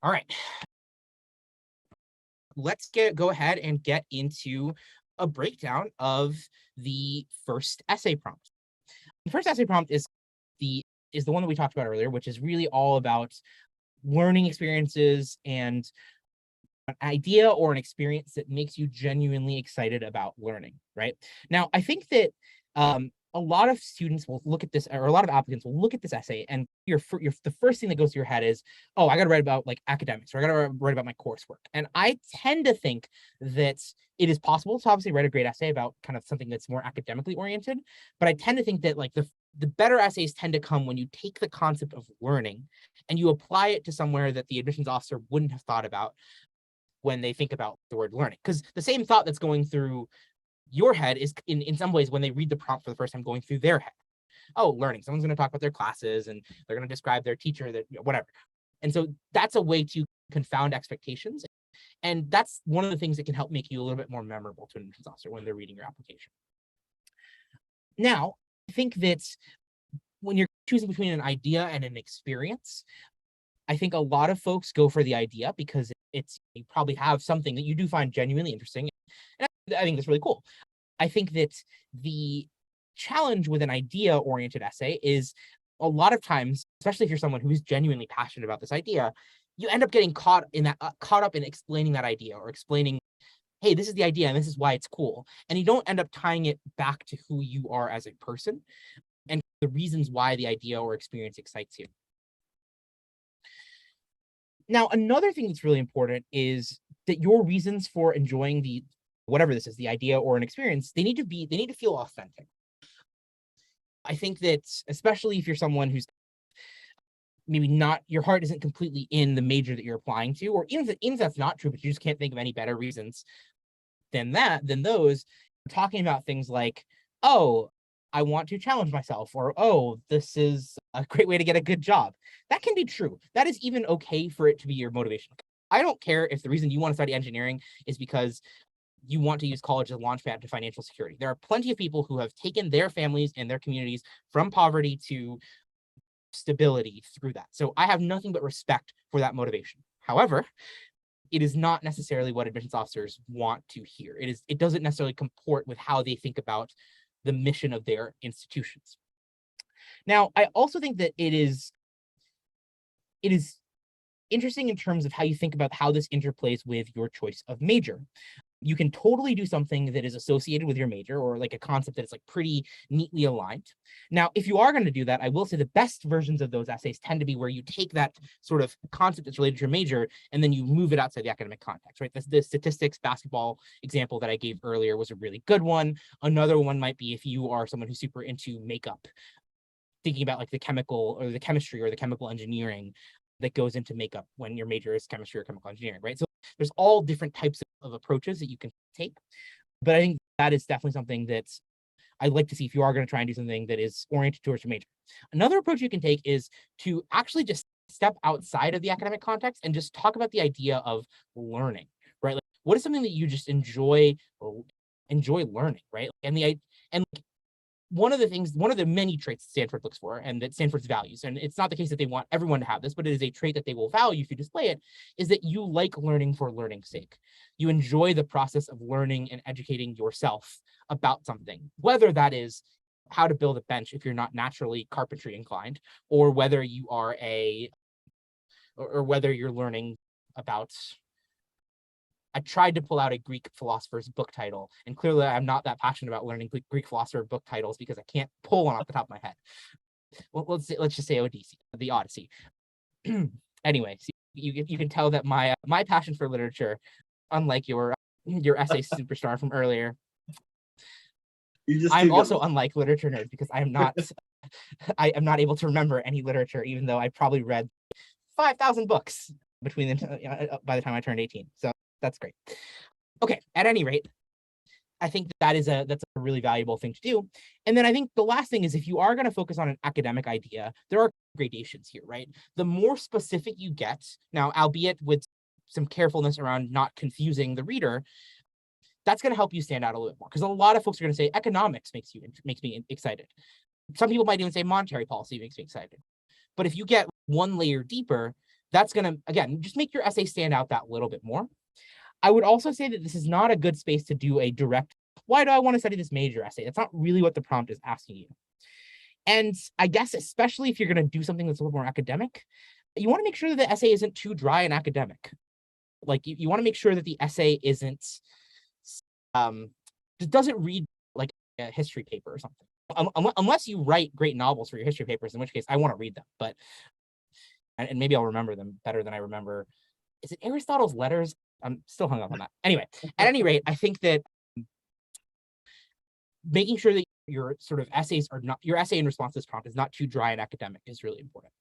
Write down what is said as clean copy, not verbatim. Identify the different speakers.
Speaker 1: All right, let's go ahead and get into a breakdown of the first essay prompt. The first essay prompt is the one that we talked about earlier, which is really all about learning experiences and an idea or an experience that makes you genuinely excited about learning, right? Now, I think that a lot of students will look at this, or a lot of applicants will look at this essay, and the first thing that goes through your head is, oh, I got to write about like academics, or I got to write about my coursework. And I tend to think that it is possible to obviously write a great essay about kind of something that's more academically oriented, but I tend to think that like the better essays tend to come when you take the concept of learning and you apply it to somewhere that the admissions officer wouldn't have thought about when they think about the word learning. Because the same thought that's going through your head is in some ways when they read the prompt for the first time going through their head. Oh, learning. Someone's going to talk about their classes and they're going to describe their teacher, that whatever. And so that's a way to confound expectations. And that's one of the things that can help make you a little bit more memorable to an admissions officer when they're reading your application. Now, I think that when you're choosing between an idea and an experience, I think a lot of folks go for the idea because you probably have something that you do find genuinely interesting. And I think that's really cool. I think that the challenge with an idea-oriented essay is a lot of times, especially if you're someone who's genuinely passionate about this idea, you end up getting caught up in explaining that idea or explaining, hey, this is the idea and this is why it's cool. And you don't end up tying it back to who you are as a person and the reasons why the idea or experience excites you. Now, another thing that's really important is that your reasons for enjoying whatever this is, the idea or an experience, they need to feel authentic. I think that especially if you're someone who's maybe not, your heart isn't completely in the major that you're applying to, or even if that's not true, but you just can't think of any better reasons than those, talking about things like, oh, I want to challenge myself, or, oh, this is a great way to get a good job. That can be true. That is even okay for it to be your motivation. I don't care if the reason you want to study engineering is because you want to use college as a launchpad to financial security. There are plenty of people who have taken their families and their communities from poverty to stability through that. So I have nothing but respect for that motivation. However, it is not necessarily what admissions officers want to hear. It doesn't necessarily comport with how they think about the mission of their institutions. Now, I also think that it is interesting in terms of how you think about how this interplays with your choice of major. You can totally do something that is associated with your major, or like a concept that is like pretty neatly aligned. Now, if you are going to do that, I will say the best versions of those essays tend to be where you take that sort of concept that's related to your major and then you move it outside the academic context, right? The statistics basketball example that I gave earlier was a really good one. Another one might be if you are someone who's super into makeup, thinking about like the chemical or the chemistry or the chemical engineering that goes into makeup when your major is chemistry or chemical engineering, right? So there's all different types of approaches that you can take. But I think that is definitely something that I'd like to see if you are going to try and do something that is oriented towards your major. Another approach you can take is to actually just step outside of the academic context and just talk about the idea of learning, right? Like, what is something that you just enjoy learning, right? And one of the many traits Stanford looks for and that Stanford's values, and it's not the case that they want everyone to have this, but it is a trait that they will value if you display it, is that you like learning for learning's sake. You enjoy the process of learning and educating yourself about something, whether that is how to build a bench if you're not naturally carpentry inclined, or whether whether you're learning about. I tried to pull out a Greek philosopher's book title, and clearly I'm not that passionate about learning Greek philosopher book titles because I can't pull one off the top of my head. Well, let's just say the Odyssey. Anyway, so you can tell that my passion for literature, unlike your essay superstar from earlier, I'm also unlike literature nerd because I am not able to remember any literature, even though I probably read 5,000 books by the time I turned 18. So that's great. Okay, at any rate, I think that's a really valuable thing to do. And then I think the last thing is, if you are going to focus on an academic idea, there are gradations here, right? The more specific you get, now, albeit with some carefulness around not confusing the reader, that's going to help you stand out a little bit more. Because a lot of folks are going to say economics makes me excited. Some people might even say monetary policy makes me excited. But if you get one layer deeper, that's going to, again, just make your essay stand out that little bit more. I would also say that this is not a good space to do a direct, why do I want to study this major essay? That's not really what the prompt is asking you. And I guess, especially if you're going to do something that's a little more academic, you want to make sure that the essay isn't too dry and academic. Like you want to make sure that the essay isn't, it doesn't read like a history paper or something. Unless you write great novels for your history papers, in which case I want to read them, but, and maybe I'll remember them better than I remember. Is it Aristotle's Letters? I'm still hung up on that. Anyway, at any rate, I think that making sure that your sort of essays are not, your essay in response to this prompt is not too dry and academic is really important.